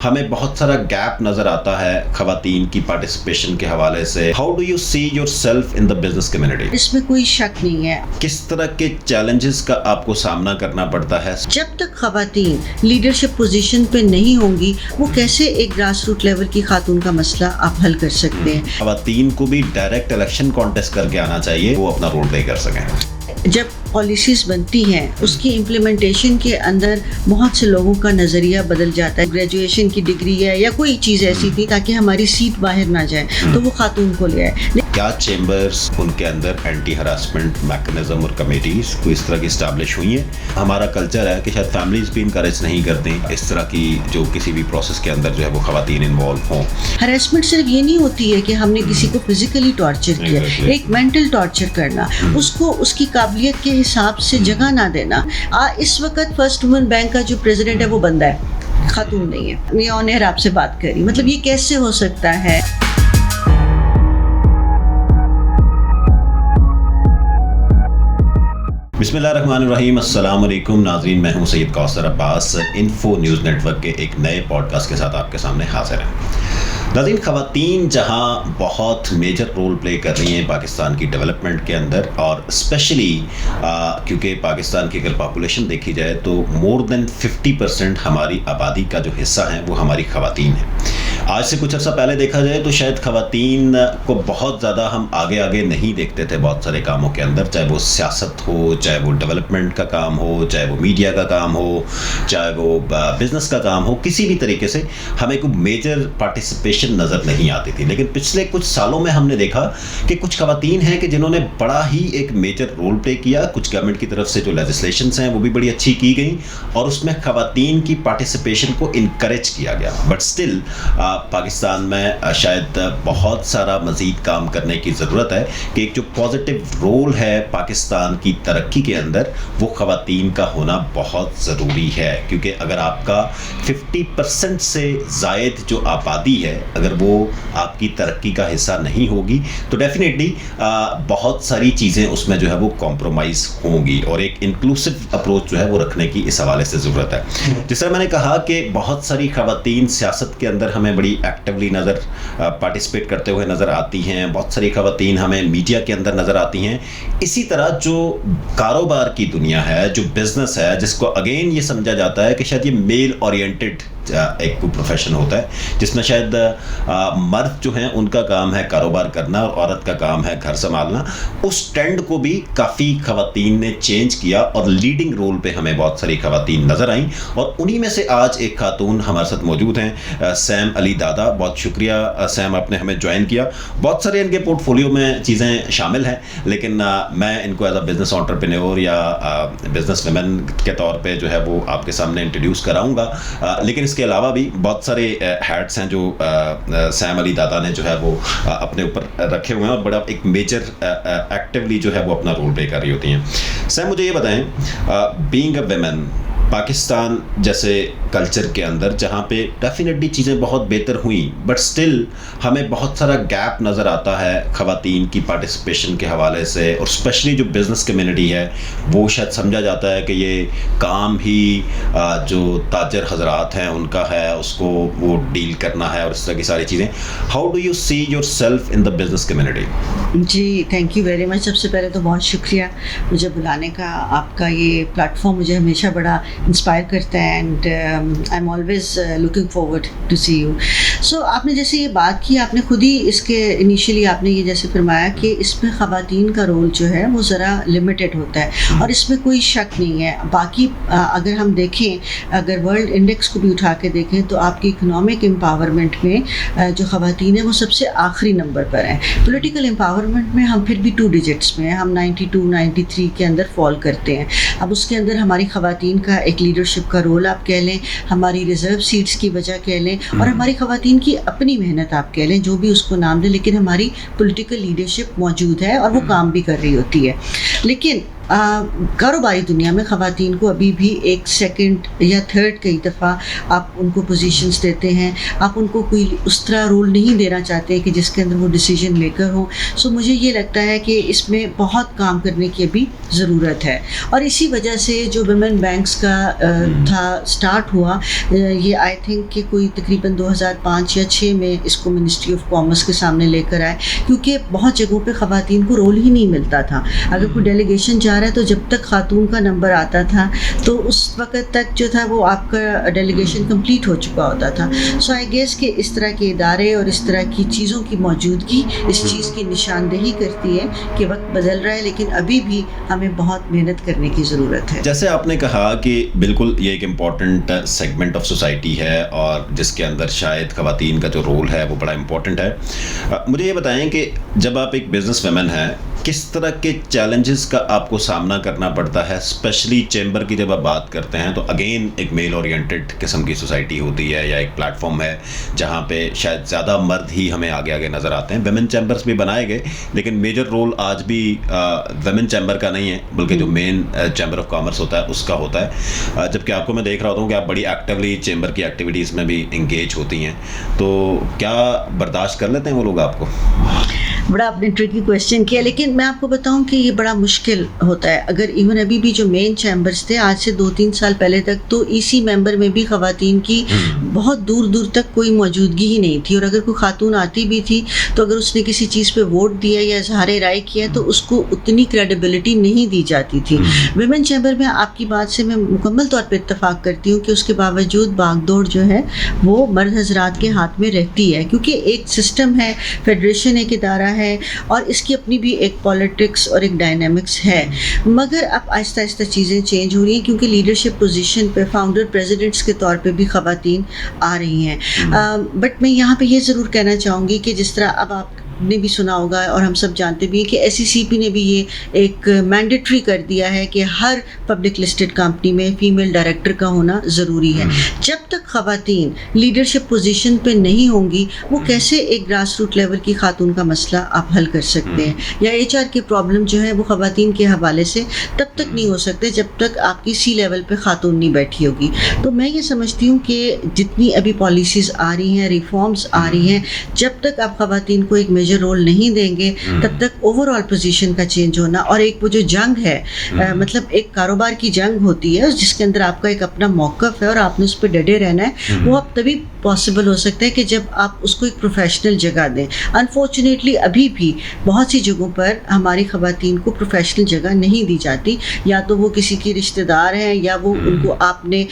ہمیں بہت سارا گیپ نظر آتا ہے خواتین کی پارٹیسپیشن کے حوالے سے. How do you see yourself in the business community? اس میں کوئی شک نہیں ہے. کس طرح کے چیلنجز کا آپ کو سامنا کرنا پڑتا ہے؟ جب تک خواتین لیڈرشپ پوزیشن پہ نہیں ہوں گی وہ کیسے ایک گراس روٹ لیول کی خاتون کا مسئلہ آپ حل کر سکتے ہیں؟ خواتین کو بھی ڈائریکٹ الیکشن کانٹیسٹ کر کے آنا چاہیے، وہ اپنا رول پلے کر سکیں. جب پالیسیز بنتی ہیں اس کی امپلیمنٹیشن کے اندر بہت سے لوگوں کا نظریہ بدل جاتا ہے. گریجویشن کی ڈگری ہے یا کوئی چیز ایسی تھی تاکہ ہماری سیٹ باہر نہ جائے تو وہ خاتون کو لے آئے. کیا چیمبرز ان کے اندر اینٹی ہراسمنٹ میکنزم اور کمیٹیز کوئی اس طرح کی اسٹیبلش ہوئی ہیں؟ ہمارا کلچر ہے کہ شاید فیملیز بھی انکریج نہیں کرتے اس طرح کی جو کسی بھی پروسیس کے اندر جو ہے وہ خواتین انوالو ہوں. ہراسمنٹ صرف یہ نہیں ہوتی ہے کہ ہم نے کسی کو فزیکلی ٹارچر کیا، ایک مینٹل ٹارچر کرنا، اس کو اس کی قابلیت کے حساب سے جگہ نہ دینا. اس وقت فرسٹ وومن بینک کا جو پریزیڈنٹ ہے وہ بندہ ہے، خاتون نہیں ہے. میں آن ایئر آپ سے بات کری، مطلب یہ کیسے ہو سکتا ہے؟ بسم اللہ الرحمن الرحیم. السلام علیکم ناظرین، میں ہوں سید کوثر عباس. انفو نیوز نیٹ ورک کے ایک نئے پوڈ کاسٹ کے ساتھ آپ کے سامنے حاضر ہیں. ناظرین، خواتین جہاں بہت میجر رول پلے کر رہی ہیں پاکستان کی ڈیولپمنٹ کے اندر، اور اسپیشلی کیونکہ پاکستان کی اگر پاپولیشن دیکھی جائے تو مور دین 50% ہماری آبادی کا جو حصہ ہے وہ ہماری خواتین ہیں. آج سے کچھ عرصہ پہلے دیکھا جائے تو شاید خواتین کو بہت زیادہ ہم آگے نہیں دیکھتے تھے بہت سارے کاموں کے اندر، چاہے وہ سیاست ہو، چاہے وہ ڈیولپمنٹ کا کام ہو، چاہے وہ میڈیا کا کام ہو، چاہے وہ بزنس کا کام ہو. کسی بھی طریقے سے ہمیں کوئی میجر پارٹیسپیشن نظر نہیں آتی تھی. لیکن پچھلے کچھ سالوں میں ہم نے دیکھا کہ کچھ خواتین ہیں کہ جنہوں نے بڑا ہی ایک میجر رول پلے کیا. کچھ گورنمنٹ کی طرف سے جو لیجسلیشنز ہیں وہ بھی بڑی اچھی کی گئیں اور اس میں خواتین کی پارٹیسپیشن کو انکریج کیا گیا. بٹ سٹل پاکستان میں شاید بہت سارا مزید کام کرنے کی ضرورت ہے کہ ایک جو پازیٹیو رول ہے پاکستان کی ترقی کے اندر وہ خواتین کا ہونا بہت ضروری ہے. کیونکہ اگر آپ کا 50% سے زائد جو آبادی ہے اگر وہ آپ کی ترقی کا حصہ نہیں ہوگی تو ڈیفینیٹلی بہت ساری چیزیں اس میں جو ہے وہ کمپرومائز ہوں گی، اور ایک انکلوسیو اپروچ جو ہے وہ رکھنے کی اس حوالے سے ضرورت ہے. جس طرح میں نے کہا کہ بہت ساری خواتین سیاست کے اندر ہمیں بڑی ایکٹیولی پارٹیسپیٹ کرتے ہوئے نظر آتی ہیں، بہت ساری خواتین ہمیں میڈیا کے اندر نظر آتی ہیں. اسی طرح جو کاروبار کی دنیا ہے، جو بزنس ہے، جس کو اگین یہ سمجھا جاتا ہے کہ شاید یہ میل اورینٹڈ ایک پروفیشن ہوتا ہے جس میں شاید مرد جو ہیں ان کا کام ہے کاروبار کرنا اور عورت کا کام ہے گھر سنبھالنا. اس ٹرینڈ کو بھی کافی خواتین نے چینج کیا اور لیڈنگ رول پہ ہمیں بہت ساری خواتین نظر آئیں، اور انہی میں سے آج ایک خاتون ہمارے ساتھ موجود ہیں، سیم علی دادا. بہت شکریہ سیم، آپ نے ہمیں جوائن کیا. بہت سارے ان کے پورٹ فولیو میں چیزیں شامل ہیں لیکن میں ان کو ایز اے بزنس انٹرپرینور یا بزنس ویمن کے طور پہ جو ہے وہ آپ کے سامنے انٹروڈیوس کراؤں گا. لیکن اس کے علاوہ بھی بہت سارے ہیڈس ہیں جو سیم علی دادا نے جو ہے وہ اپنے اوپر رکھے ہوئے ہیں اور بڑا ایک میجر ایکٹیولی جو ہے وہ اپنا رول پلے کر رہی ہوتی ہیں. سیم، مجھے یہ بتائیں، بینگ اے ویمن پاکستان جیسے کلچر کے اندر جہاں پہ ڈیفینیٹلی چیزیں بہت بہتر ہوئیں بٹ سٹل ہمیں بہت سارا گیپ نظر آتا ہے خواتین کی پارٹیسپیشن کے حوالے سے، اور اسپیشلی جو بزنس کمیونٹی ہے وہ شاید سمجھا جاتا ہے کہ یہ کام ہی جو تاجر حضرات ہیں ان کا ہے، اس کو وہ ڈیل کرنا ہے اور اس طرح کی ساری چیزیں. How do you see yourself in the business community? جی تھینک یو ویری مچ. سب سے پہلے تو بہت شکریہ مجھے بلانے کا. آپ کا یہ پلیٹ فارم مجھے ہمیشہ بڑا انسپائر کرتا ہے and I am always looking forward to see you. So آپ نے جیسے یہ بات کی، آپ نے خود ہی اس کے انیشیلی آپ نے یہ جیسے فرمایا کہ اس میں خواتین کا رول جو ہے وہ ذرا لمیٹڈ ہوتا ہے اور اس میں کوئی شک نہیں ہے. باقی اگر ہم دیکھیں، اگر ورلڈ انڈیکس کو بھی اٹھا کے دیکھیں تو آپ کی اکنامک امپاورمنٹ میں جو خواتین ہیں وہ سب سے آخری نمبر پر ہیں. پولیٹیکل امپاورمنٹ میں ہم پھر بھی 2 ڈیجٹس میں ہیں، ہم 92 93 کے اندر فال کرتے ہیں. اب اس کے اندر ہماری خواتین کا ایک لیڈرشپ کا رول آپ کہہ لیں، ہماری ریزرو سیٹس کی وجہ کہہ لیں، اور ہماری خواتین کی اپنی محنت آپ کہہ لیں، جو بھی اس کو نام دیں، لیکن ہماری پولیٹیکل لیڈرشپ موجود ہے اور وہ کام بھی کر رہی ہوتی ہے. لیکن کاروباری دنیا میں خواتین کو ابھی بھی ایک سیکنڈ یا تھرڈ کئی دفعہ آپ ان کو پوزیشنز دیتے ہیں, آپ ان کو کوئی اس طرح رول نہیں دینا چاہتے کہ جس کے اندر وہ ڈیسیجن میکر ہوں. سو مجھے یہ لگتا ہے کہ اس میں بہت کام کرنے کی ابھی ضرورت ہے, اور اسی وجہ سے جو ویمن بینکس کا تھا اسٹارٹ ہوا, یہ آئی تھنک کہ کوئی تقریباً 2005 یا 6 میں اس کو منسٹری آف کامرس کے سامنے لے کر آئے, کیونکہ بہت جگہوں پہ خواتین کو رول ہی نہیں ملتا تھا. اگر کوئی ڈیلیگیشن جا رہا ہے تو جب تک خاتون کا نمبر آتا تھا تو اس وقت تک جو تھا وہ آپ کا ڈیلیگیشن کمپلیٹ ہو چکا ہوتا تھا. سو آئی گیس کہ اس طرح کے ادارے اور اس طرح کی چیزوں کی موجودگی اس چیز کی نشاندہی کرتی ہے کہ وقت بدل رہا ہے, لیکن ابھی بھی ہمیں بہت محنت کرنے کی ضرورت ہے. جیسے آپ نے کہا کہ بالکل یہ ایک امپورٹنٹ سیگمنٹ آف سوسائٹی ہے اور جس کے اندر شاید خواتین کا جو رول ہے وہ بڑا امپورٹنٹ ہے. مجھے یہ بتائیں کہ جب آپ ایک بزنس ویمن ہیں, کس طرح کے چیلنجز کا آپ کو سامنا کرنا پڑتا ہے, اسپیشلی چیمبر کی جب آپ بات کرتے ہیں تو اگین ایک میل اورینٹڈ قسم کی سوسائٹی ہوتی ہے یا ایک پلیٹ فارم ہے جہاں پہ شاید زیادہ مرد ہی ہمیں آگے آگے نظر آتے ہیں. ویمن چیمبرس بھی بنائے گئے لیکن میجر رول آج بھی ویمن چیمبر کا نہیں ہے, بلکہ جو مین چیمبر آف کامرس ہوتا ہے اس کا ہوتا ہے. جبکہ آپ کو میں دیکھ رہا ہوتا ہوں کہ آپ بڑی ایکٹیولی چیمبر کی ایکٹیویٹیز میں بھی انگیج ہوتی ہیں, تو کیا برداشت کر لیتے ہیں وہ لوگ آپ کو؟ بڑا آپ نے ٹرکی کویشچن کیا, لیکن میں آپ کو بتاؤں کہ یہ بڑا مشکل ہوتا ہے. اگر ایون ابھی بھی جو مین چیمبرز تھے آج سے 2-3 سال پہلے تک تو سی ممبر میں بھی خواتین کی بہت دور دور تک کوئی موجودگی ہی نہیں تھی, اور اگر کوئی خاتون آتی بھی تھی تو اگر اس نے کسی چیز پہ ووٹ دیا یا اظہار رائے کیا تو اس کو اتنی کریڈیبلٹی نہیں دی جاتی تھی. ویمن چیمبر میں آپ کی بات سے میں مکمل طور پہ اتفاق کرتی ہوں کہ اس کے باوجود باغ دوڑ جو ہے وہ مرد حضرات کے ہاتھ میں رہتی ہے, کیونکہ ایک سسٹم ہے, فیڈریشن ایک ادارہ ہے اور اس کی اپنی بھی ایک پالیٹکس اور ایک ڈائنامکس ہے. مگر اب آہستہ آہستہ چیزیں چینج ہو رہی ہیں کیونکہ لیڈرشپ پوزیشن پہ فاؤنڈر پریزیڈنٹس کے طور پہ بھی خواتین آ رہی ہیں. بٹ میں یہاں پہ یہ ضرور کہنا چاہوں گی کہ جس طرح اب آپ نے بھی سنا ہوگا اور ہم سب جانتے بھی ہیں کہ ایس ای سی پی نے بھی یہ ایک مینڈیٹری کر دیا ہے کہ ہر پبلک لسٹڈ کمپنی میں فیمیل ڈائریکٹر کا ہونا ضروری ہے. جب تک خواتین لیڈرشپ پوزیشن پہ نہیں ہوں گی وہ کیسے ایک گراس روٹ لیول کی خاتون کا مسئلہ آپ حل کر سکتے ہیں, یا ایچ آر کے پرابلم جو ہے وہ خواتین کے حوالے سے تب تک نہیں ہو سکتے جب تک آپ کی سی لیول پہ خاتون نہیں بیٹھی ہوگی. تو میں یہ سمجھتی ہوں کہ جتنی ابھی پالیسیز آ رہی ہیں, ریفارمز آ رہی ہیں, جب تک آپ خواتین کو ایک رول نہیں دیں گے تب تک اوور آل پوزیشن کا چینج ہونا, اور ایک وہ جو جنگ ہے مطلب ایک کاروبار کی جنگ ہوتی ہے جس کے اندر آپ کا ایک اپنا موقف ہے اور آپ نے اس پہ ڈٹے رہنا ہے, وہ اب تبھی پاسبل ہو سکتا ہے کہ جب آپ اس کو ایک پروفیشنل جگہ دیں. انفارچونیٹلی ابھی بھی بہت سی جگہوں پر ہماری خواتین کو پروفیشنل جگہ نہیں دی جاتی, یا تو وہ کسی کی رشتہ دار ہیں یا وہ ان کو آپ نے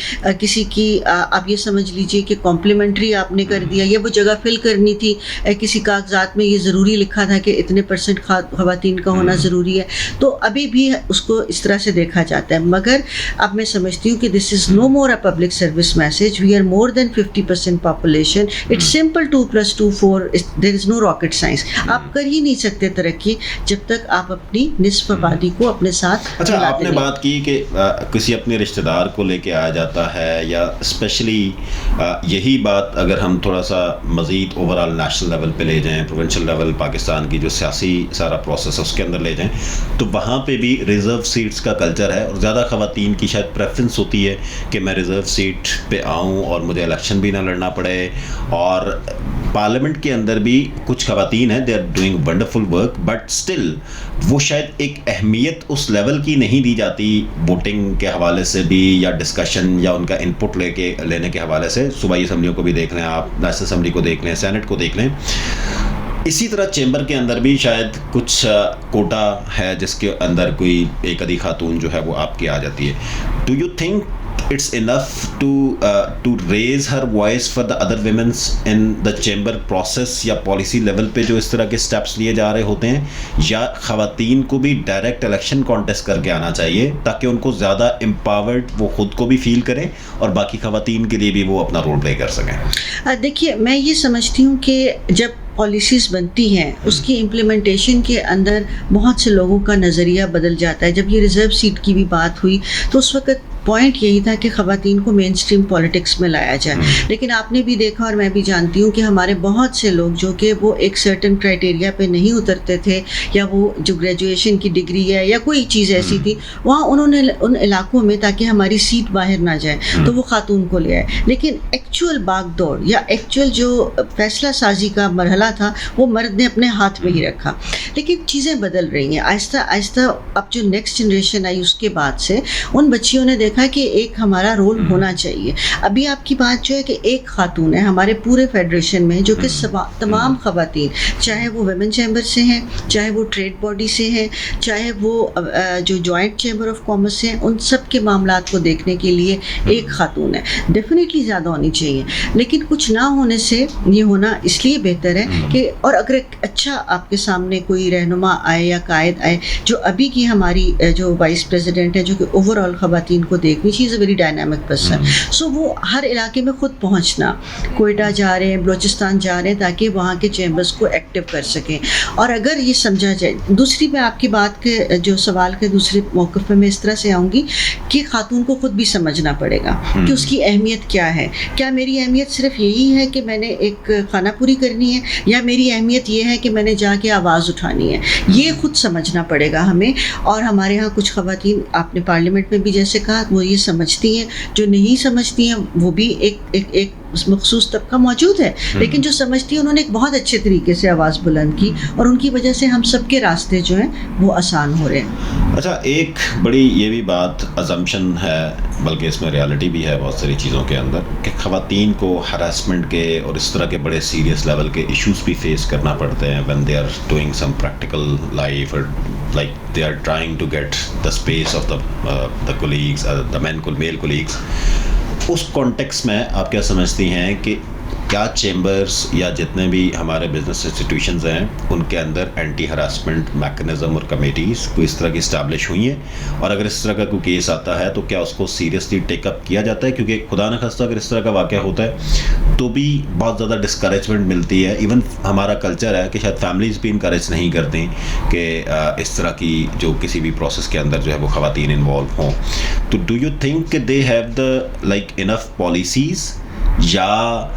کسی کی آپ یہ سمجھ لیجئے کہ کمپلیمنٹری آپ نے کر دیا, یا وہ جگہ فل کرنی تھی کسی کاغذات میں یہ ضروری لکھا تھا کہ اتنے % خواتین کا ہونا ضروری ہے, تو ابھی بھی اس کو اس طرح سے دیکھا جاتا ہے. مگر اب میں سمجھتی ہوں کہ this is no more a public service message, we are more than 50% population, it's simple 2+2 4, there is no rocket science. آپ کر ہی نہیں سکتے ترقی جب تک آپ اپنی نصف آبادی کو اپنے ساتھ. اچھا, آپ نے بات کی کہ کسی اپنے رشتہ دار کو لے کے آیا جاتا ہے, یا اسپیشلی یہی بات اگر ہم تھوڑا سا مزید اوور آل نیشنل لیول پہ لے جائیں, پروونشل لیول پاکستان کی جو سیاسی سارا پروسیس ہے اس کے اندر لے جائیں, تو وہاں پہ بھی ریزرو سیٹس کا کلچر ہے, اور زیادہ خواتین کی شاید پریفرنس ہوتی ہے کہ میں ریزرو سیٹ پہ آؤں اور مجھے الیکشن بھی نہ لڑنا پڑے. اور پارلیمنٹ کے اندر بھی کچھ خواتین ہیں, they are doing wonderful work, but still وہ شاید ایک اہمیت اس لیول کی نہیں دی جاتی ووٹنگ کے حوالے سے بھی, یا ڈسکشن یا ان کا ان پٹ لینے کے حوالے سے. صوبائی اسمبلیوں کو بھی دیکھ لیں آپ, نیشنل اسمبلی کو دیکھ لیں, سینٹ کو دیکھ لیں. اسی طرح چیمبر کے اندر بھی شاید کچھ کوٹا ہے جس کے اندر کوئی ایک آدھی خاتون جو ہے وہ آپ کی آ جاتی ہے. Do you think it's enough to raise her voice for the other women's in the chamber process, یا پالیسی لیول پہ جو اس طرح کے سٹیپس لیے جا رہے ہوتے ہیں, یا خواتین کو بھی ڈائریکٹ الیکشن کانٹیسٹ کر کے آنا چاہیے تاکہ ان کو زیادہ امپاورڈ وہ خود کو بھی فیل کریں اور باقی خواتین کے لیے بھی وہ اپنا رول پلے کر سکیں؟ دیکھیے, میں یہ سمجھتی ہوں کہ جب پالیسیز بنتی ہیں اس کی امپلیمنٹیشن کے اندر بہت سے لوگوں کا نظریہ بدل جاتا ہے. جب یہ ریزرو سیٹ کی بھی بات ہوئی تو اس وقت پوائنٹ یہی تھا کہ خواتین کو مین اسٹریم پالیٹکس میں لایا جائے. لیکن آپ نے بھی دیکھا اور میں بھی جانتی ہوں کہ ہمارے بہت سے لوگ جو کہ وہ ایک سرٹن کرائٹیریا پہ نہیں اترتے تھے, یا وہ جو گریجویشن کی ڈگری ہے یا کوئی چیز ایسی تھی, وہاں انہوں نے ان علاقوں میں تاکہ ہماری سیٹ باہر نہ جائے تو وہ خاتون کو لے آئے. لیکن ایکچوئل باغ دوڑ یا ایکچوئل جو فیصلہ سازی کا مرحلہ تھا وہ مرد نے اپنے ہاتھ میں ہی رکھا. لیکن چیزیں بدل رہی ہیں آہستہ آہستہ. اب جو نیکسٹ جنریشن آئی اس کے بعد سے ان بچیوں نے دیکھا کہ ایک ہمارا رول ہونا چاہیے. ابھی آپ کی بات جو ہے کہ ایک خاتون ہے ہمارے پورے فیڈریشن میں جو کہ تمام خواتین, چاہے وہ ویمن چیمبر سے ہیں, چاہے وہ ٹریڈ باڈی سے ہیں, چاہے وہ جو جوائنٹ چیمبر آف کامرس سے ہیں, ان سب کے معاملات کو دیکھنے کے لیے ایک خاتون ہے. ڈیفینیٹلی زیادہ ہونی چاہیے, لیکن کچھ نہ ہونے سے یہ ہونا اس لیے بہتر ہے کہ, اور اگر ایک اچھا آپ کے سامنے کوئی رہنما آئے یا قائد آئے, جو ابھی کی ہماری جو وائس پریزیڈنٹ ہے جو کہ اوور آل خواتین کو دیکھنی, شی از اے ویری ڈائنامک پرسن. سو وہ ہر علاقے میں خود پہنچنا, کوئٹہ جا رہے ہیں, بلوچستان جا رہے ہیں, تاکہ وہاں کے چیمبرز کو ایکٹیو کر سکیں. اور اگر یہ سمجھا جائے, دوسری میں آپ کی بات کے جو سوال کے دوسرے موقف پہ میں اس طرح سے آؤں گی کہ خاتون کو خود بھی سمجھنا پڑے گا کہ اس کی اہمیت کیا ہے. کیا میری اہمیت صرف یہی ہے کہ میں نے ایک خانہ پوری کرنی ہے, یا میری اہمیت یہ ہے کہ میں نے جا کے آواز اٹھانی ہے؟ یہ خود سمجھنا پڑے گا ہمیں. اور ہمارے ہاں کچھ خواتین, آپ نے پارلیمنٹ میں بھی جیسے کہا, وہ یہ سمجھتی ہیں, جو نہیں سمجھتی ہیں وہ بھی ایک مخصوص طبقہ موجود ہے, لیکن جو سمجھتی ہیں انہوں نے ایک بہت اچھے طریقے سے آواز بلند کی, اور ان کی وجہ سے ہم سب کے راستے جو ہیں وہ آسان ہو رہے ہیں. اچھا, ایک بڑی یہ بھی بات ازمپشن ہے, بلکہ اس میں ریالٹی بھی ہے بہت ساری چیزوں کے اندر, کہ خواتین کو ہراسمنٹ کے اور اس طرح کے بڑے سیریس لیول کے ایشوز بھی فیس کرنا پڑتے ہیں when they are doing some practical life, or like they are trying to get the space of the colleagues, the male colleagues. اس کانٹیکس میں آپ کیا سمجھتی ہیں کہ کیا چیمبرز یا جتنے بھی ہمارے بزنس انسٹیٹیوشنز ہیں ان کے اندر اینٹی ہراسمنٹ میکنزم اور کمیٹیز کوئی اس طرح کی اسٹیبلش ہوئی ہیں؟ اور اگر اس طرح کا کوئی کیس آتا ہے تو کیا اس کو سیریسلی ٹیک اپ کیا جاتا ہے؟ کیونکہ خدا نہ خواستہ اگر اس طرح کا واقعہ ہوتا ہے تو بھی بہت زیادہ ڈسکریجمنٹ ملتی ہے. ایون ہمارا کلچر ہے کہ شاید فیملیز بھی انکریج نہیں کرتی کہ اس طرح کی جو کسی بھی پروسیس کے اندر جو ہے وہ خواتین انوالو ہوں. تو ڈو یو تھنک کہ they have the like enough policies, یا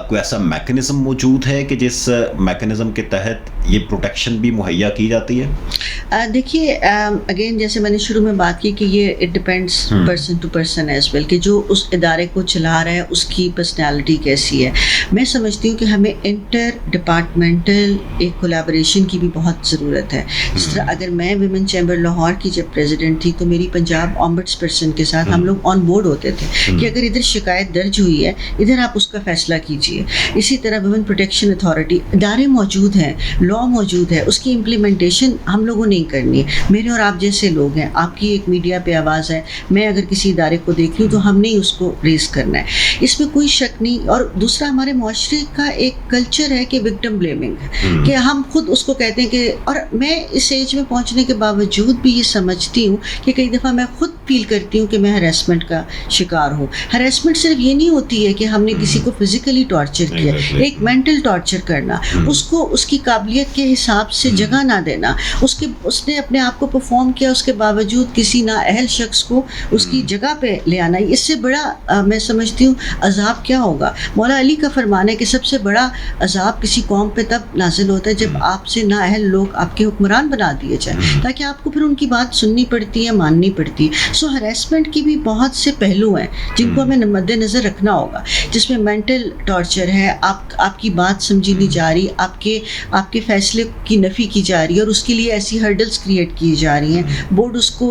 کوئی ایسا میکنزم موجود ہے کہ جس میکنزم کے تحت یہ پروٹیکشن بھی مہیا کی جاتی ہے؟ دیکھیے, اگین جیسے میں نے شروع میں بات کی کہ یہ it depends person to person as well, کہ جو اس ادارے کو چلا رہا ہے اس کی پرسنالٹی کیسی ہے. میں سمجھتی ہوں کہ ہمیں انٹر ڈپارٹمنٹل ایک کولیبریشن کی بھی بہت ضرورت ہے. جس طرح اگر میں ویمن چیمبر لاہور کی جب پریزیڈنٹ تھی تو میری پنجاب آمبڈس پرسن کے ساتھ ہم لوگ آن بورڈ ہوتے تھے کہ اگر ادھر شکایت درج ہوئی ہے ادھر آپ اس کا فیصلہ کیجیے. اسی طرح ویمن پروٹیکشن اتھارٹی, ادارے موجود ہیں, لا موجود ہے, اس کی امپلیمنٹیشن ہم لوگوں نے کرنی ہے. میرے اور آپ جیسے لوگ ہیں, آپ کی ایک میڈیا پہ آواز ہے, میں اگر کسی ادارے کو دیکھ لوں تو ہم نے اس کو ریز کرنا ہے, اس میں کوئی شک نہیں. اور دوسرا, ہمارے معاشرے کا ایک کلچر ہے کہ وکٹم بلیمنگ, کہ ہم خود اس کو کہتے ہیں کہ, اور میں اس ایج میں پہنچنے کے باوجود بھی یہ سمجھتی ہوں کہ کئی دفعہ میں خود فیل کرتی ہوں کہ میں ہراسمنٹ کا شکار ہوں. ہراسمنٹ صرف یہ نہیں ہوتی ہے کہ ہم نے کسی کو فزیکلی ٹارچر کیا, ایک مینٹل ٹارچر کرنا, اس کو اس کی قابلیت کے حساب سے جگہ نہ دینا, اس نے اپنے آپ کو پرفارم کیا, اس کے باوجود کسی نااہل شخص کو اس کی جگہ پہ لے آنا, اس سے بڑا میں سمجھتی ہوں عذاب کیا ہوگا. مولا علی کا فرمان ہے کہ سب سے بڑا عذاب کسی قوم پہ تب نازل ہوتا ہے جب آپ سے نااہل لوگ آپ کے حکمران بنا دیے جائیں, تاکہ آپ کو پھر ان کی بات سننی پڑتی ہے, ماننی پڑتی ہے. سو ہراسمنٹ کی بھی بہت سے پہلو ہیں جن کو ہمیں مد نظر رکھنا ہوگا, جس میں مینٹل ٹارچر ہے, آپ کی بات سمجھی نہیں جا رہی, آپ کے فیصلے کی نفی کی جا رہی ہے, اور اس کے لیے ایسی ہرڈلز کریٹ کی جا رہی ہیں, بورڈ اس کو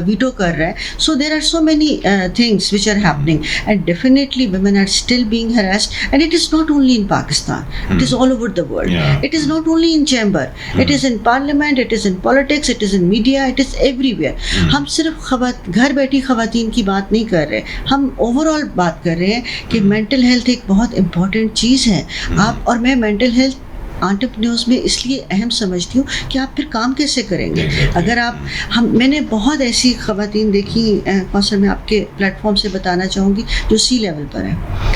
ویٹو کر رہا ہے. So there are so many things which are happening, and definitely women are still being harassed, and it is not only in Pakistan, it is all over the world. It is not only in chamber, it is in parliament, it is in politics, it is in media, it is everywhere. ہم صرف گھر بیٹھی خواتین کی بات نہیں کر رہے, ہم اوور آل بات کر رہے ہیں کہ مینٹل ہیلتھ ایک بہت امپورٹنٹ چیز ہے. آپ اور میں مینٹل ہیلتھ انٹرپرینیورز میں اس لیے اہم سمجھتی ہوں کہ آپ پھر کام کیسے کریں گے. اگر آپ میں نے بہت ایسی خواتین دیکھی کوثر، میں آپ کے پلیٹ فارم سے بتانا چاہوں گی، جو سی لیول پر ہیں،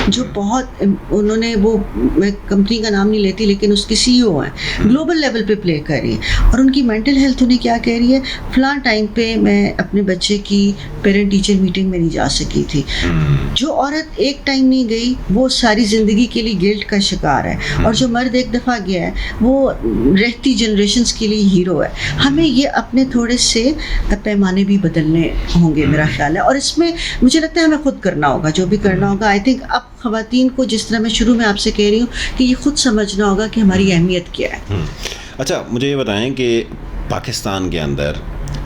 جو بہت انہوں نے وہ، میں کمپنی کا نام نہیں لیتی لیکن اس کی سی او ہیں، گلوبل لیول پہ پلے کر رہی ہے، اور ان کی مینٹل ہیلتھ انہیں کیا کہہ رہی ہے، فلاں ٹائم پہ میں اپنے بچے کی پیرنٹ ٹیچر میٹنگ میں نہیں جا سکی تھی. جو عورت ایک ٹائم نہیں گئی وہ ساری زندگی کے لیے گلٹ کا شکار ہے، اور جو مرد ایک دفعہ گیا ہے وہ رہتی جنریشنز کے لیے ہیرو ہے. ہمیں یہ اپنے تھوڑے سے پیمانے بھی بدلنے ہوں گے میرا خیال ہے، اور اس میں مجھے لگتا ہے ہمیں خود کرنا ہوگا جو بھی کرنا ہوگا. آئی تھنک اب خواتین کو، جس طرح میں شروع میں آپ سے کہہ رہی ہوں، کہ یہ خود سمجھنا ہوگا کہ ہماری اہمیت کیا ہے. اچھا، مجھے یہ بتائیں کہ پاکستان کے اندر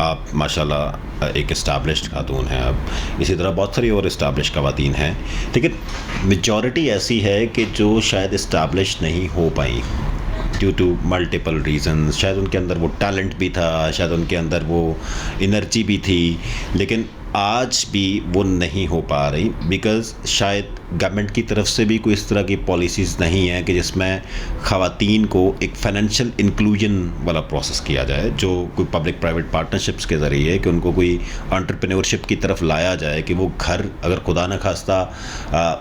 آپ ماشاءاللہ ایک اسٹیبلشڈ خاتون ہیں، اب اسی طرح بہت ساری اور اسٹیبلشڈ خواتین ہیں، لیکن میجورٹی ایسی ہے کہ جو شاید اسٹیبلش نہیں ہو پائیں ڈیو ٹو ملٹیپل ریزنز. شاید ان کے اندر وہ ٹیلنٹ بھی تھا، شاید ان کے اندر وہ انرجی بھی تھی، لیکن آج بھی وہ نہیں ہو پا رہی بیکاز شاید گورنمنٹ کی طرف سے بھی کوئی اس طرح کی پالیسیز نہیں ہیں کہ جس میں خواتین کو ایک فائنینشیل انکلوژن والا پروسیس کیا جائے، جو کوئی پبلک پرائیویٹ پارٹنرشپس کے ذریعے کہ ان کو کوئی انٹرپرینورشپ کی طرف لایا جائے کہ وہ گھر، اگر خدا نہ خواستہ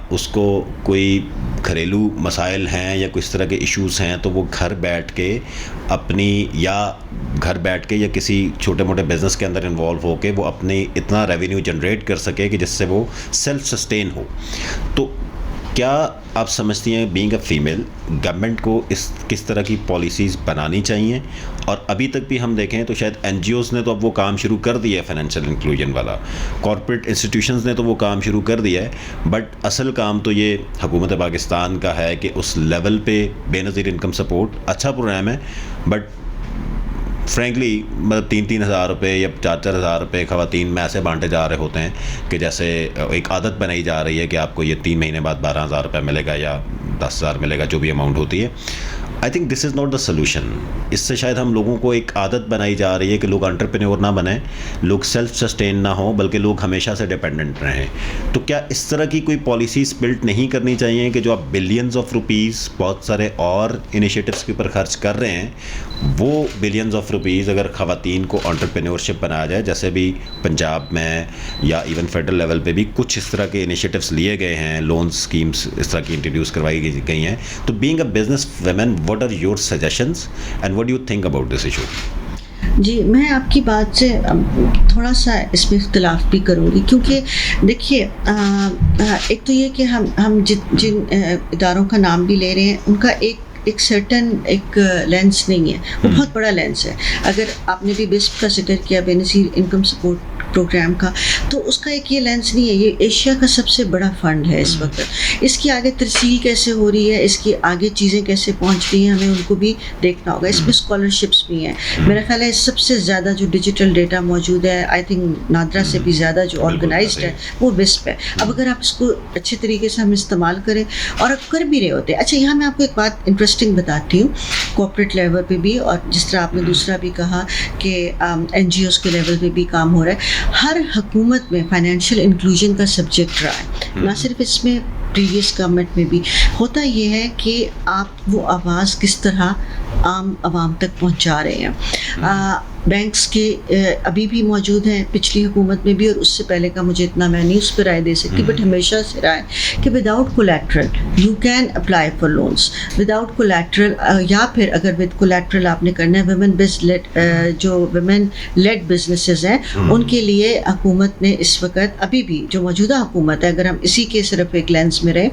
اس کو کوئی گھریلو مسائل ہیں یا کچھ طرح کے ایشوز ہیں، تو وہ گھر بیٹھ کے یا کسی چھوٹے موٹے بزنس کے اندر انوالو ہو کے وہ اپنے اتنا ریونیو جنریٹ کر سکے کہ جس سے وہ سیلف سسٹین ہو. تو کیا آپ سمجھتی ہیں بینگ اے فیمیل گورنمنٹ کو کس طرح کی پالیسیز بنانی چاہیے؟ اور ابھی تک بھی ہم دیکھیں تو شاید این جی اوز نے تو اب وہ کام شروع کر دیا ہے فائنینشیل انکلوژن والا، کارپوریٹ انسٹیٹیوشنز نے تو وہ کام شروع کر دیا ہے، بٹ اصل کام تو یہ حکومت پاکستان کا ہے کہ اس لیول پہ بے نظیر انکم سپورٹ اچھا پروگرام ہے، بٹ فرینکلی مطلب 3,000 روپے یا 4,000 روپے خواتین میں ایسے بانٹے جا رہے ہوتے ہیں کہ جیسے ایک عادت بنائی جا رہی ہے کہ آپ کو یہ 3 مہینے بعد 12,000 روپے ملے گا یا 10,000 ملے گا، جو بھی اماؤنٹ ہوتی ہے. I think this is not the solution. اس سے شاید ہم لوگوں کو ایک عادت بنائی جا رہی ہے کہ لوگ انٹرپرینور نہ بنیں، لوگ سیلف سسٹین نہ ہوں، بلکہ لوگ ہمیشہ سے ڈپینڈنٹ رہیں. تو کیا اس طرح کی کوئی پالیسیز بلڈ نہیں کرنی چاہیے کہ جو آپ بلینز آف روپیز بہت سارے اور انیشیٹوز کے اوپر خرچ کر رہے ہیں، وہ بلینز آف روپیز اگر خواتین کو انٹرپرینورشپ بنایا جائے، جیسے بھی پنجاب میں یا ایون فیڈرل لیول پہ بھی کچھ اس طرح کے انیشیٹوز لیے گئے ہیں، لون اسکیمز اس طرح کی انٹروڈیوس کروائی گئی ہیں. تو being a business women, what are your suggestions and what do you think about this issue? جی، میں آپ کی بات سے تھوڑا سا اس میں اختلاف بھی کروں گی، کیونکہ دیکھیے ایک تو یہ کہ ہم جن اداروں کا نام بھی لے رہے ہیں ان کا ایک سرٹن ایک لینس نہیں ہے، وہ بہت بڑا لینس ہے. اگر آپ نے بھی بسپ کا ذکر کیا، بے نظیر انکم سپورٹ پروگرام کا، تو اس کا ایک یہ لینس نہیں ہے. یہ ایشیا کا سب سے بڑا فنڈ ہے اس وقت. اس کی آگے ترسیل کیسے ہو رہی ہے، اس کی آگے چیزیں کیسے پہنچ رہی ہیں، ہمیں ان کو بھی دیکھنا ہوگا. اس میں اسکالرشپس بھی ہیں. میرا خیال ہے سب سے زیادہ جو ڈیجیٹل ڈیٹا موجود ہے، آئی تھنک نادرا سے بھی زیادہ جو آرگنائزڈ ہے وہ بسپ ہے. اب اگر آپ اس کو اچھے طریقے سے ہم استعمال کریں، اور اب کر بھی رہے ہوتے ہیں. اچھا، یہاں میں آپ کو ایک بات انٹرسٹنگ بتاتی ہوں. کارپوریٹ لیول پہ بھی، اور جس طرح آپ نے دوسرا بھی کہا کہ این جی اوز کے لیول پہ بھی کام ہو رہا ہے. ہر حکومت میں فائنینشیل انکلوژن کا سبجیکٹ رہا ہے، نہ صرف اس میں، پریویس گورنمنٹ میں بھی. ہوتا یہ ہے کہ آپ وہ آواز کس طرح عام عوام تک پہنچا رہے ہیں. بینکس کے ابھی بھی موجود ہیں، پچھلی حکومت میں بھی، اور اس سے پہلے کا مجھے اتنا میں نہیں اس پہ رائے دے سکتی، بٹ ہمیشہ سے رائے کہ without collateral you can apply for loans. Without collateral, یا پھر اگر ود کولیٹرل آپ نے کرنا ہے، جو ویمن لیڈ بزنسز ہیں ان کے لیے حکومت نے اس وقت ابھی بھی، جو موجودہ حکومت ہے، اگر ہم اسی کے صرف ایک لینس میں رہیں،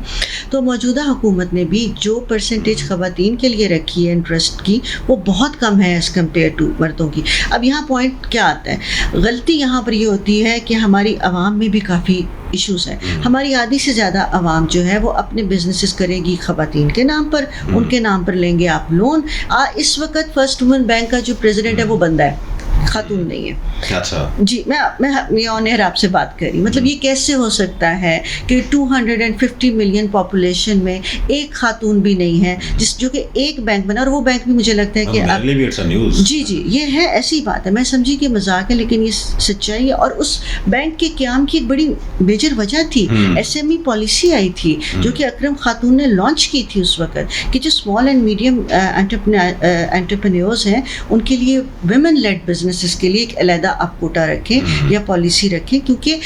تو موجودہ حکومت نے بھی جو پرسنٹیج خواتین کے لیے رکھی ہے انٹرسٹ کی، وہ بہت کم ہے ایز کمپیئر ٹو مردوں کی. اب یہاں پوائنٹ کیا آتا ہے، غلطی یہاں پر یہ ہوتی ہے کہ ہماری عوام میں بھی کافی ایشوز ہیں. ہماری آدھی سے زیادہ عوام جو ہے وہ اپنے بزنسز کرے گی خواتین کے نام پر، ان کے نام پر لیں گے آپ لون. اس وقت فرسٹ وومن بینک کا جو پریزیڈنٹ ہے وہ بندہ ہے، خاتون نہیں ہے. اچھا جی میں آن ایئر آپ سے بات کر رہی ہوں. مطلب یہ کیسے ہو سکتا ہے کہ 250 ملین پاپولیشن میں ایک خاتون بھی نہیں ہے جو کہ ایک بینک بنا, اور وہ بینک بھی مجھے لگتا ہے کہ جی یہ ہے, ایسی بات ہے. میں سمجھی کہ مذاق ہے لیکن یہ سچائی ہے. اور اس بینک کے قیام کی ایک بڑی میجر وجہ تھی SME پالیسی آئی تھی جو کہ اکرم خاتون نے لانچ کی تھی اس وقت, کہ جو اسمال اینڈ میڈیم انٹرپرینیورز ہیں ان کے لیے ویمن لیڈ بزنسز کے لیے ایک علیحدہ آپ کوٹا رکھیں یا پالیسی رکھیں. کیونکہ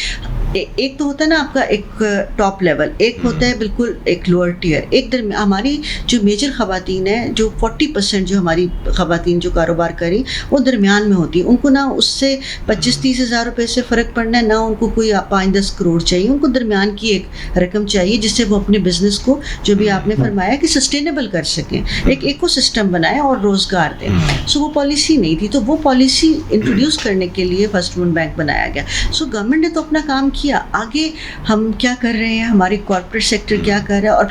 ایک تو ہوتا ہے نا آپ کا ایک ٹاپ لیول, ایک ہوتا ہے بالکل ایک لوور ٹیئر, ایک ہماری جو میجر خواتین ہیں, جو 40% جو ہماری خواتین جو کاروبار کریں وہ درمیان میں ہوتی ہیں. ان کو نہ اس سے 25-30 ہزار روپے سے فرق پڑنا ہے, نہ ان کو کوئی 5-10 کروڑ چاہیے. ان کو درمیان کی ایک رقم چاہیے جس سے وہ اپنے بزنس کو, جو بھی آپ نے فرمایا کہ سسٹینیبل کر سکیں, ایک ایکو سسٹم بنائیں اور روزگار دیں. سو وہ پالیسی نہیں تھی, تو وہ پالیسی انٹروڈیوس کرنے کے لیے فرسٹ وومن بینک بنایا گیا. سو گورنمنٹ نے تو اپنا کام کیا. آگے ہم کیا کر رہے ہیں, ہماری کارپوریٹ سیکٹر کیا کر رہا ہے, اور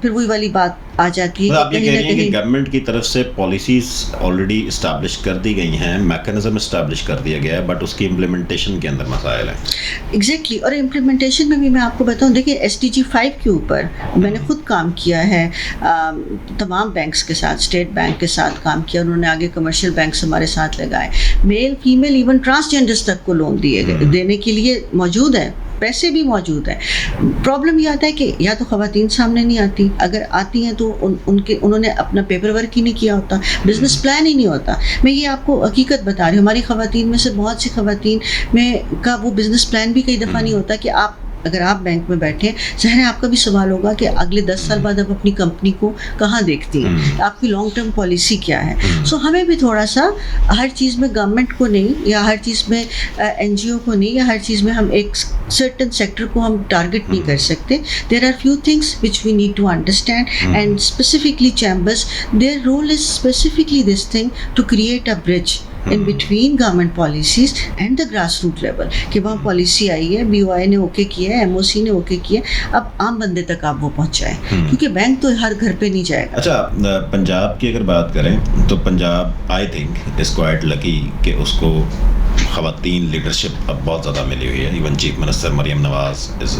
پھر وہی والی بات آ جاتی ہے. آپ یہ کہہ رہی ہیں کہ گورنمنٹ کی طرف سے پالیسیز آلریڈی اسٹیبلش کر دی گئی ہیں, میکانزم اسٹیبلش کر دیا گیا ہے, بٹ اس کی امپلیمنٹیشن کے اندر مسائل ہیں. ایگزیکٹلی, اور امپلیمنٹیشن میں بھی میں آپ کو بتاؤں, دیکھیے SDG 5 کے اوپر میں نے خود کام کیا ہے, تمام بینکس کے ساتھ, اسٹیٹ بینک کے ساتھ کام کیا, انہوں نے آگے کمرشل بینکس ہمارے ساتھ لگائے, میل فیمیل ایون ٹرانسجینڈرس تک کو لون دیے گئے, دینے کے لیے موجود ہے, پیسے بھی موجود ہیں. پرابلم یہ آتا ہے کہ یا تو خواتین سامنے نہیں آتی, اگر آتی ہیں تو انہوں نے اپنا پیپر ورک ہی نہیں کیا ہوتا, بزنس پلان ہی نہیں ہوتا. میں یہ آپ کو حقیقت بتا رہی ہوں, ہماری خواتین میں سے بہت سی خواتین میں کا وہ بزنس پلان بھی کئی دفعہ نہیں ہوتا. کہ اگر آپ بینک میں بیٹھے ہیں, ظاہر ہے آپ کا بھی سوال ہوگا کہ اگلے 10 سال بعد آپ اپنی کمپنی کو کہاں دیکھتی ہیں, آپ کی لانگ ٹرم پالیسی کیا ہے. سو ہمیں بھی تھوڑا سا ہر چیز میں گورنمنٹ کو نہیں, یا ہر چیز میں NGO کو نہیں, یا ہر چیز میں ہم ایک سرٹن سیکٹر کو ہم ٹارگٹ نہیں کر سکتے. There are few things which we need to understand, and specifically chambers, their role is specifically this thing to create a bridge in between government policies and the grassroots level. کہ وہاں policy آئی ہے, BOI نے okay کیا ہے, MOC نے okay کیا ہے, اب عام بندے تک آپ وہ پہنچائیں, کیونکہ بینک تو ہر گھر پہ نہیں جائے گا. اچھا, پنجاب کی اگر بات کریں تو Punjab I think is quite lucky کہ اس کو خواتین لیڈرشپ اب بہت زیادہ ملی ہوئی ہے. Even chief minister Maryam Nawaz is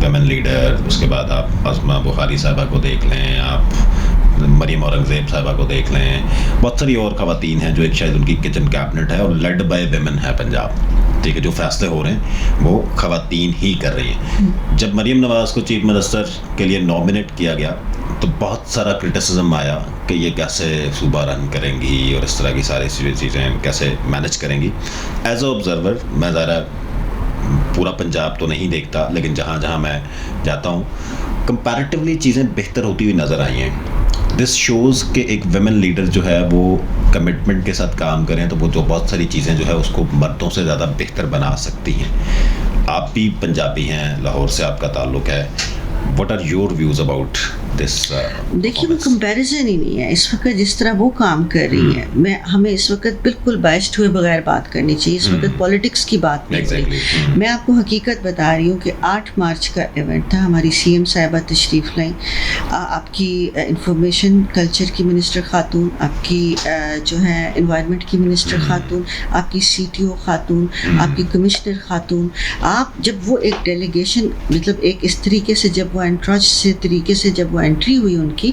women leader, اس کے بعد آپ عظما بخاری صاحبہ کو دیکھ لیں, آپ مریم اورنگزیب صاحبہ کو دیکھ لیں, بہت ساری اور خواتین ہیں جو ایک شاید ان کی کچن کیبنٹ ہے, اور لیڈ بائی ویمن ہے پنجاب. ٹھیک ہے, جو فیصلے ہو رہے ہیں وہ خواتین ہی کر رہی ہیں. جب مریم نواز کو چیف منسٹر کے لیے نامنیٹ کیا گیا تو بہت سارا کرٹیسزم آیا کہ یہ کیسے صوبہ رن کریں گی اور اس طرح کی ساری چیزیں کیسے مینج کریں گی. ایز اے آبزرور, میں ذرا پورا پنجاب تو نہیں دیکھتا, لیکن جہاں جہاں میں جاتا ہوں کمپیریٹیولی چیزیں بہتر ہوتی ہوئی نظر آئی ہیں. دس شوز کہ ایک ویمن لیڈر جو ہے وہ کمٹمنٹ کے ساتھ کام کریں تو وہ جو بہت ساری چیزیں جو ہے اس کو مردوں سے زیادہ بہتر بنا سکتی ہیں. آپ بھی پنجابی ہیں, لاہور سے آپ کا تعلق ہے, what are your views about this? دیکھیے, وہ کمپیریزن ہی نہیں ہے اس وقت جس طرح وہ کام کر رہی ہیں. ہمیں اس وقت بالکل بائسڈ ہوئے بغیر بات کرنی چاہیے. اس وقت پالیٹکس کی بات نہیں ہو رہی. میں آپ کو حقیقت بتا رہی ہوں کہ 8 مارچ کا ایونٹ تھا, ہماری CM صاحبہ تشریف لائیں, آپ کی انفارمیشن کلچر کی منسٹر خاتون, آپ کی جو ہے انوائرمنٹ کی منسٹر خاتون, آپ کی CTO خاتون, آپ کی کمشنر خاتون. آپ جب وہ ایک ڈیلیگیشن, مطلب ایک اس طریقے سے جب وہ انٹرچ سے طریقے سے جب وہ انٹری ہوئی ان کی,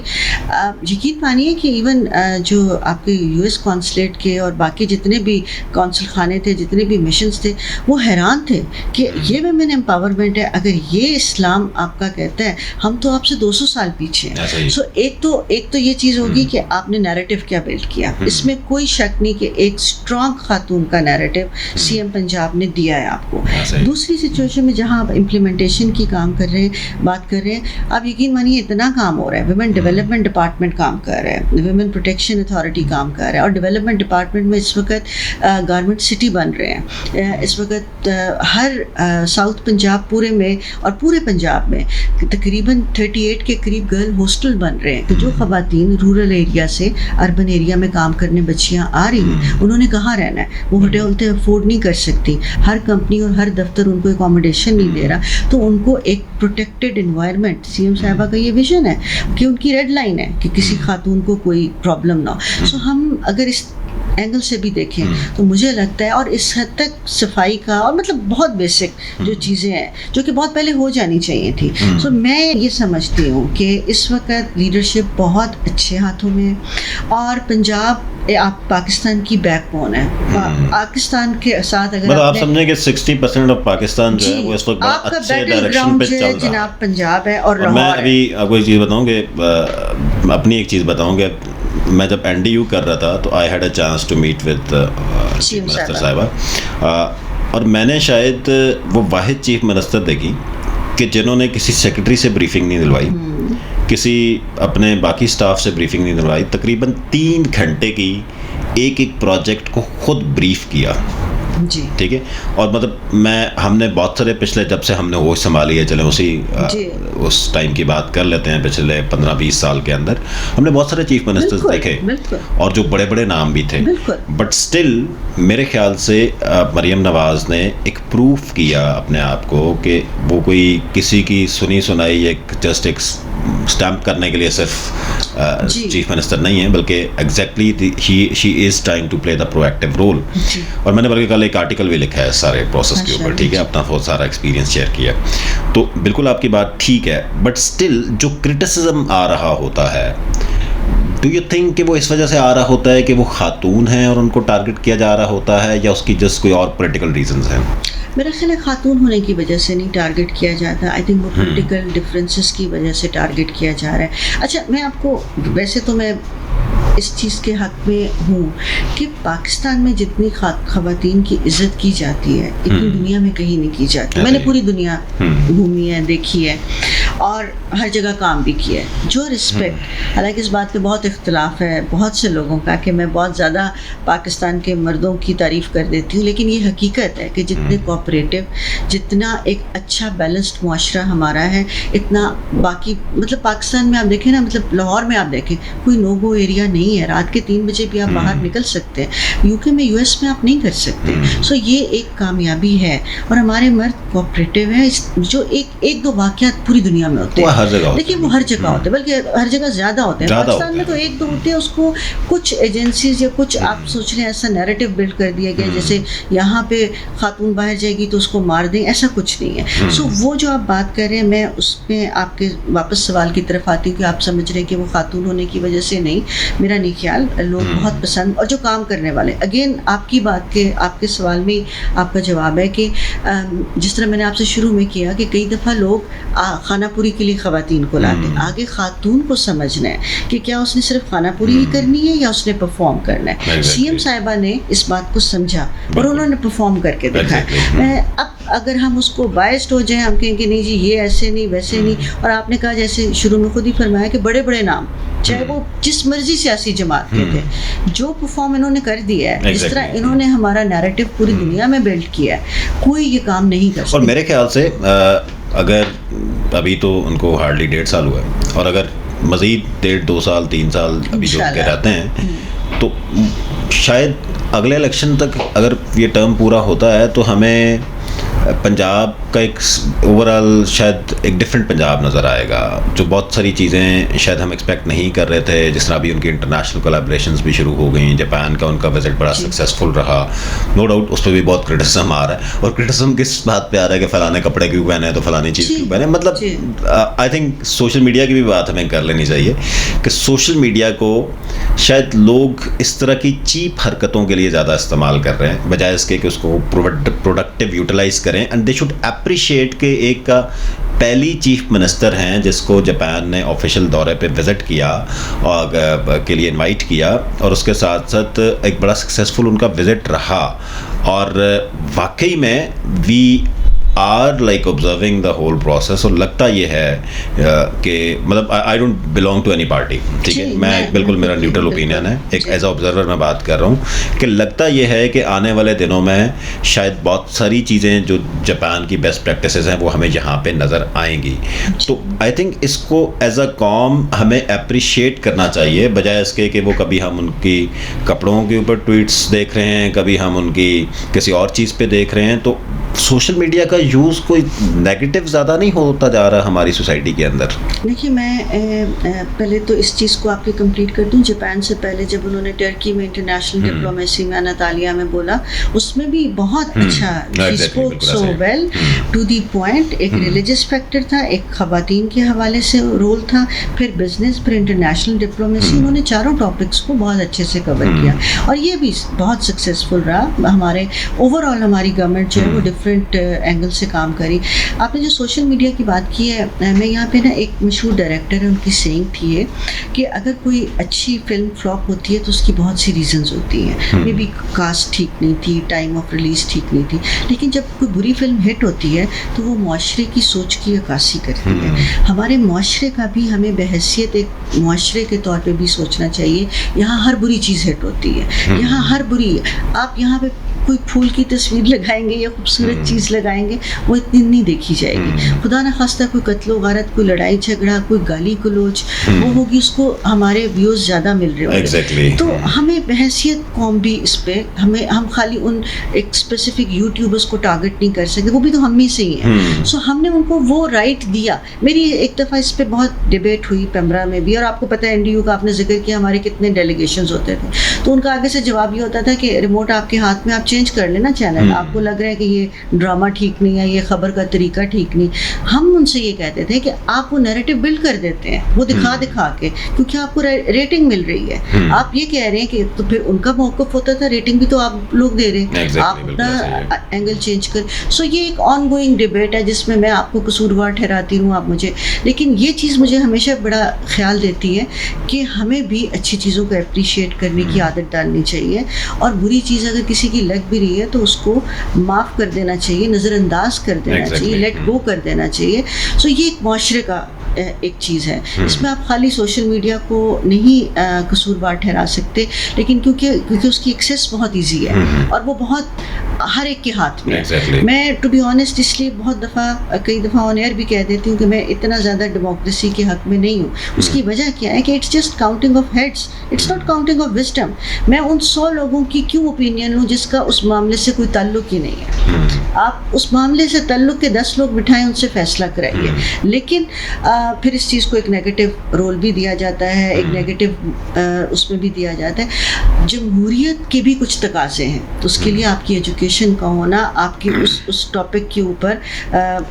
یقین مانیے کہ ایون جو آپ کے US کونسلیٹ کے اور باقی جتنے بھی کونسل خانے تھے, جتنے بھی مشنز تھے, وہ حیران تھے کہ یہ ویمن امپاورمنٹ ہے. اگر یہ اسلام آپ کا کہتا ہے, ہم تو آپ سے 200 سال پیچھے ہیں. سو ایک تو یہ چیز ہوگی کہ آپ نے نیریٹو کیا بلڈ کیا, اس میں کوئی شک نہیں کہ ایک اسٹرانگ خاتون کا نیریٹو CM پنجاب نے دیا ہے آپ کو. دوسری سچویشن میں جہاں آپ امپلیمنٹیشن کی کام کر رہے ہیں, بات کر رہے ہیں, آپ یقین مانیے اتنا کام ہو رہا ہے. ویمن ڈیولپمنٹ ڈپارٹمنٹ کام کر رہا ہے, ویمن پروٹیکشن اتھارٹی کام کر رہا ہے, اور ڈیولپمنٹ ڈپارٹمنٹ میں اس وقت گارمنٹ سٹی بن رہے ہیں. اس وقت ہر ساؤتھ پنجاب پورے میں اور پورے پنجاب میں تقریباً 38 کے قریب گرل ہاسٹل بن رہے ہیں کہ جو خواتین رورل ایریا سے اربن ایریا میں کام کرنے بچیاں آ رہی ہیں, انہوں نے کہاں رہنا ہے, وہ ہوٹل افورڈ نہیں کر سکتی, ہر کمپنی اور ہر دفتر ان کو اکوموڈیشن نہیں دے رہا, تو ان کو ایک پروٹیکٹڈ انوائرمنٹ, CM صاحبہ کا یہ ویژن ہے کہ ان کی ریڈ لائن ہے کہ کسی خاتون کو کوئی پرابلم نہ ہو. سو ہم اگر اس اینگل سے بھی دیکھیں تو مجھے لگتا ہے، اور اس حد تک صفائی کا، اور مطلب بہت بیسک جو چیزیں ہیں جو کہ بہت پہلے ہو جانی چاہیے تھی. سو میں یہ سمجھتی ہوں کہ اس وقت لیڈرشپ بہت اچھے ہاتھوں میں ہے، اور پنجاب آپ پاکستان کی بیک بون ہے. پاکستان کے ساتھ اگر آپ سمجھیں کہ 60% آف پاکستان جو ہے وہ اس وقت آپ کا اچھے بیٹل ڈائریکشن گراؤنڈ پہ جو چل ہے رہا ہے. جناب پنجاب ہے اور لاہور. میں ابھی آپ کو ایک چیز بتاؤں کہ اپنی ایک چیز بتاؤں کہ میں جب NDU کر رہا تھا تو I had a chance to meet with chief minister صاحبہ، اور میں نے شاید وہ واحد چیف منسٹر دیکھی کہ جنہوں نے کسی سیکرٹری سے بریفنگ نہیں دلوائی، کسی اپنے باقی سٹاف سے بریفنگ نہیں دلوائی، تقریباً 3 گھنٹے کی ایک پروجیکٹ کو خود بریف کیا. جی ٹھیک ہے. اور مطلب ہم نے بہت سارے پچھلے، جب سے ہم نے ہوش سنبھالی ہے، چلیں اس ٹائم کی بات کر لیتے ہیں، پچھلے 15-20 سال کے اندر ہم نے بہت سارے چیف منسٹرز دیکھے اور جو بڑے بڑے نام بھی تھے، بٹ اسٹل میرے خیال سے مریم نواز نے ایک پروف کیا اپنے آپ کو کہ وہ کوئی کسی کی سنی سنائی جسٹ ایک اسٹیمپ کرنے کے لیے صرف چیف منسٹر نہیں ہے، بلکہ exactly she is trying to play the proactive role. اور میں نے بلکہ کل ایک آرٹیکل بھی لکھا ہے سارے پروسیس کے اوپر. ٹھیک ہے، اپنا بہت سارا ایکسپیرینس شیئر کیا. تو بالکل آپ کی بات ٹھیک ہے، بٹ اسٹل جو کرٹیسزم آ رہا ہوتا ہے، ڈو یو تھنک کہ وہ اس وجہ سے آ رہا ہوتا ہے کہ وہ خاتون ہیں اور ان کو ٹارگٹ کیا جا رہا ہوتا ہے، یا اس کی جسٹ کوئی اور پولیٹیکل ریزنز ہیں؟ میرا خیال ہے خاتون ہونے کی وجہ سے نہیں ٹارگٹ کیا جاتا. آئی تھنک وہ پولیٹیکل ڈفرینسز کی وجہ سے ٹارگٹ کیا جا رہا ہے. اچھا، میں آپ کو ویسے تو میں اس چیز کے حق میں ہوں کہ پاکستان میں جتنی خواتین کی عزت کی جاتی ہے اتنی دنیا میں کہیں نہیں کی جاتی. میں نے پوری دنیا گھومی ہے، دیکھی ہے، اور ہر جگہ کام بھی کیا ہے. جو رسپیکٹ، حالانکہ اس بات پہ بہت اختلاف ہے بہت سے لوگوں کا کہ میں بہت زیادہ پاکستان کے مردوں کی تعریف کر دیتی ہوں، لیکن یہ حقیقت ہے کہ جتنے کوآپریٹو، جتنا ایک اچھا بیلنسڈ معاشرہ ہمارا ہے، اتنا باقی مطلب پاکستان میں آپ دیکھیں نا، مطلب لاہور میں آپ دیکھیں کوئی نو گو ایریا نہیں ہے. رات کے 3 بجے بھی آپ باہر نکل سکتے ہیں. UK میں US میں آپ نہیں کر سکتے. سو یہ ایک کامیابی ہے، اور ہمارے مرد کوآپریٹو ہیں. جو ایک دو واقعات پوری دنیا میں ہوتے ہیں، لیکن وہ ہر جگہ ہوتے ہیں، بلکہ ہر جگہ زیادہ ہوتے ہیں. پاکستان میں تو 1-2 ہوتے ہیں. اس کو کچھ ایجنسیز یا کچھ آپ سوچ رہے ہیں ایسا نیریٹو بلڈ کر دیا گیا جیسے یہاں پہ خاتون باہر جائے گی تو اس کو مار دیں، ایسا کچھ نہیں ہے. سو وہ جو آپ بات کر رہے ہیں، میں اس میں آپ کے واپس سوال کی طرف آتی ہوں کہ آپ سمجھ رہے ہیں کہ وہ خاتون ہونے کی وجہ سے نہیں. میرا نہیں خیال، لوگ بہت پسند، اور جو کام کرنے والے، اگین آپ کی بات کے آپ کے سوال میں آپ کا جواب ہے کہ جس طرح میں نے آپ سے شروع میں کیا کہ کئی دفعہ لوگ خانہ پوری کے لیے خواتین کو لاتے ہیں. آگے خاتون کو سمجھنا ہے کہ کیا اس نے صرف خانہ پوری ہی کرنی ہے یا اس نے پرفارم کرنا ہے. CM صاحبہ نے اس بات کو سمجھا اور انہوں نے پرفارم کر کے دکھایا. اب اگر ہم اس کو بائسڈ ہو جائیں، ہم کہیں کہ نہیں جی یہ ایسے نہیں ویسے نہیں، اور آپ نے کہا جیسے شروع میں خود ہی فرمایا کہ بڑے بڑے نام چاہے وہ جس مرضی سیاسی جماعت کے تھے، جو پرفارم انہوں نے کر دیا ہے، جس طرح انہوں نے ہمارا نیریٹو پوری دنیا میں بلڈ کیا ہے، کوئی یہ کام نہیں کر سکتا. اور میرے خیال سے اگر ابھی تو ان کو ہارڈلی 1.5 سال ہوا ہے، اور اگر مزید 1.5-2 سال 3 سال ابھی جو کے رہتے ہیں، تو شاید اگلے الیکشن تک اگر یہ ٹرم پورا ہوتا ہے تو ہمیں پنجاب کا ایک اوور آل شاید ایک ڈفرینٹ پنجاب نظر آئے گا. جو بہت ساری چیزیں شاید ہم ایکسپیکٹ نہیں کر رہے تھے، جس طرح بھی ان کی انٹرنیشنل کولیبریشنز بھی شروع ہو گئیں. جاپان کا ان کا وزٹ بڑا سکسیزفل رہا، نو ڈاؤٹ اس پہ بھی بہت کرٹیسزم آ رہا ہے. اور کرٹیسزم کس بات پہ آ رہا ہے کہ فلانے کپڑے کیوں پہنے ہیں تو فلانی چیز کیوں پہنے. مطلب آئی تھنک سوشل میڈیا کی بھی بات ہمیں کر لینی چاہیے کہ سوشل میڈیا کو شاید لوگ اس طرح کی چیپ حرکتوں کے لیے زیادہ استعمال کر رہے ہیں، بجائے اس کے کہ اس کو پروڈکٹیو یوٹیلائز کریں. اینڈ دے شوڈ اپریشیٹ کہ ایک کا پہلی چیف منسٹر ہیں جس کو جاپان نے آفیشیل دورے پہ وزٹ کیا اور کے لیے انوائٹ کیا، اور اس کے ساتھ ساتھ ایک بڑا سکسیزفل ان کا وزٹ رہا. اور واقعی میں we are like observing the whole process. اور لگتا یہ ہے کہ مطلب I don't belong to any party, ٹھیک ہے، میں بالکل میرا نیوٹرل اوپینین ہے، ایک ایز اے آبزرور میں بات کر رہا ہوں کہ لگتا یہ ہے کہ آنے والے دنوں میں شاید بہت ساری چیزیں جو جاپان کی بیسٹ پریکٹسز ہیں وہ ہمیں یہاں پہ نظر آئیں گی. تو آئی تھنک اس کو ایز اے قوم ہمیں اپریشیٹ کرنا چاہیے، بجائے اس کے کہ وہ کبھی ہم ان کی کپڑوں کے اوپر ٹویٹس دیکھ رہے ہیں، کبھی ہم ان کی کسی اور چیز پہ دیکھ رہے ہیں. تو سوشل میڈیا کا یوز کوئی نیگیٹو زیادہ نہیں ہوتا جا رہا ہماری سوسائٹی کے اندر؟ دیکھیے میں پہلے تو اس چیز کو آپ کی کمپلیٹ کر دوں. جاپان سے پہلے جب انہوں نے ٹرکی میں انٹرنیشنل ڈپلومیسی میں اناطالیہ میں بولا, اس میں بھی بہت اچھا she spoke so well to the point. ایک ریلیجس فیکٹر تھا, ایک خواتین کے حوالے سے رول تھا, پھر بزنس, پھر انٹرنیشنل ڈپلومیسی. انہوں نے چاروں ٹاپکس کو بہت اچھے سے کور کیا اور یہ بھی بہت سکسیزفل رہا. ہمارے اوور آل ہماری گورنمنٹ جو ہے وہ ڈفرینٹ اینگل سے کام کری. آپ نے جو سوشل میڈیا کی بات کی ہے, میں یہاں پہ نا ایک مشہور ڈائریکٹر ہے, ان کی سینگ تھی ہے کہ اگر کوئی اچھی فلم فلاپ ہوتی ہے تو اس کی بہت سی ریزنز ہوتی ہیں. مے بی کاسٹ ٹھیک نہیں تھی, ٹائم آف ریلیز ٹھیک نہیں تھی, لیکن جب کوئی بری فلم ہٹ ہوتی ہے تو وہ معاشرے کی سوچ کی عکاسی کرتی ہے. ہمارے معاشرے کا بھی ہمیں بحیثیت ایک معاشرے کے طور پہ بھی سوچنا چاہیے. یہاں ہر بری چیز ہٹ ہوتی ہے, یہاں ہر بری, آپ یہاں پہ کوئی پھول کی تصویر لگائیں گے یا خوبصورت چیز لگائیں گے وہ اتنی نہیں دیکھی جائے گی. خدا نخواستہ کوئی قتل و غارت, کوئی لڑائی جھگڑا, کوئی گالی گلوچ, وہ ہوگی, اس کو ہمارے ویوز زیادہ مل رہے ہوں گے. تو ہمیں بحیثیت قوم بھی اس پہ ہم خالی ان ایک اسپیسیفک یوٹیوبرس کو ٹارگٹ نہیں کر سکتے, وہ بھی تو ہم ہی سے ہی ہیں. سو ہم نے ان کو وہ رائٹ دیا. میری ایک دفعہ اس پہ بہت ڈبیٹ ہوئی پیمرا میں بھی, اور آپ کو پتہ ہے NDU کا آپ نے ذکر کیا, ہمارے کتنے ڈیلیگیشنز ہوتے تھے, تو ان کا آگے سے جواب یہ ہوتا تھا کہ ریموٹ آپ کے ہاتھ میں, آپ چینج کر لینا چینل. آپ کو لگ رہا ہے کہ یہ ڈرامہ ٹھیک نہیں ہے, یہ خبر کا طریقہ ٹھیک نہیں. ہم ان سے یہ کہتے تھے کہ آپ وہ نیریٹو بلڈ کر دیتے ہیں, وہ دکھا کے, کیونکہ آپ کو ریٹنگ مل رہی ہے. آپ یہ کہہ رہے ہیں کہ تو پھر ان کا موقف ہوتا تھا, ریٹنگ بھی تو آپ لوگ دے رہے ہیں, آپ اپنا اینگل چینج کر. سو یہ ایک آن گوئنگ ڈبیٹ ہے جس میں آپ کو قصوروار ٹھہراتی ہوں, آپ مجھے, لیکن یہ چیز مجھے ہمیشہ بڑا خیال دیتی ہے کہ ہمیں بھی اچھی چیزوں کو اپریشیٹ کرنے کی عادت ڈالنی چاہیے, اور بری چیز اگر کسی کی لگ بھی رہی ہے تو اس کو معاف کر دینا چاہیے, نظر انداز کر دینا چاہیے, لیٹ گو کر دینا چاہیے. سو یہ ایک معاشرے کا ایک چیز ہے. اس میں آپ خالی سوشل میڈیا کو نہیں قصوروار ٹھہرا سکتے, لیکن کیونکہ اس کی ایکسیس بہت ایزی ہے اور وہ بہت ہر ایک کے ہاتھ میں ہے. میں ٹو بی آنیسٹ اس لیے بہت دفعہ کئی دفعہ آن ایئر بھی کہہ دیتی ہوں کہ میں اتنا زیادہ ڈیموکریسی کے حق میں نہیں ہوں. اس کی وجہ کیا ہے کہ it's just counting of heads, it's not counting of wisdom. میں ان 100 لوگوں کی کیوں اوپینین لوں جس کا اس معاملے سے کوئی تعلق ہی نہیں ہے. آپ اس معاملے سے تعلق کے 10 لوگ بٹھائیں, ان سے فیصلہ کرائیے. لیکن پھر اس چیز کو ایک نیگیٹو رول بھی دیا جاتا ہے, ایک نیگیٹو اس میں بھی دیا جاتا ہے. جمہوریت کے بھی کچھ تقاضے ہیں, تو اس کے لیے آپ کی ایجوکیشن کا ہونا, آپ کی اس ٹاپک کے اوپر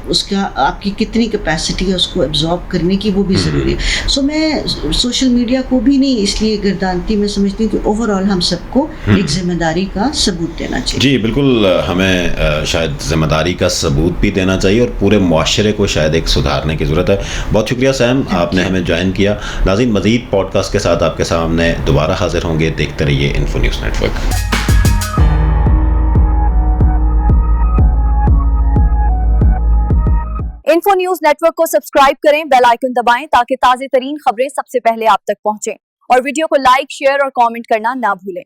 اس کا آپ کی کتنی کیپیسٹی ہے اس کو ایبزارب کرنے کی, وہ بھی ضروری ہے. سو میں سوشل میڈیا کو بھی نہیں اس لیے گردانتی, میں سمجھتی ہوں کہ اوور آل ہم سب کو ایک ذمہ داری کا ثبوت دینا چاہیے. جی بالکل, ہمیں شاید ذمہ داری کا ثبوت بھی دینا چاہیے اور پورے معاشرے کو شاید ایک سدھارنے کی ضرورت ہے. بہت شکریہ سیم, آپ نے ہمیں جوائن کیا. ناظرین, مزید پوڈ کاسٹ کے ساتھ آپ کے سامنے دوبارہ حاضر ہوں گے. دیکھتے رہیے info news network. Info news network کو سبسکرائب کریں, بیل آئیکن دبائیں تاکہ تازہ ترین خبریں سب سے پہلے آپ تک پہنچیں, اور ویڈیو کو لائک, شیئر اور کامنٹ کرنا نہ بھولیں.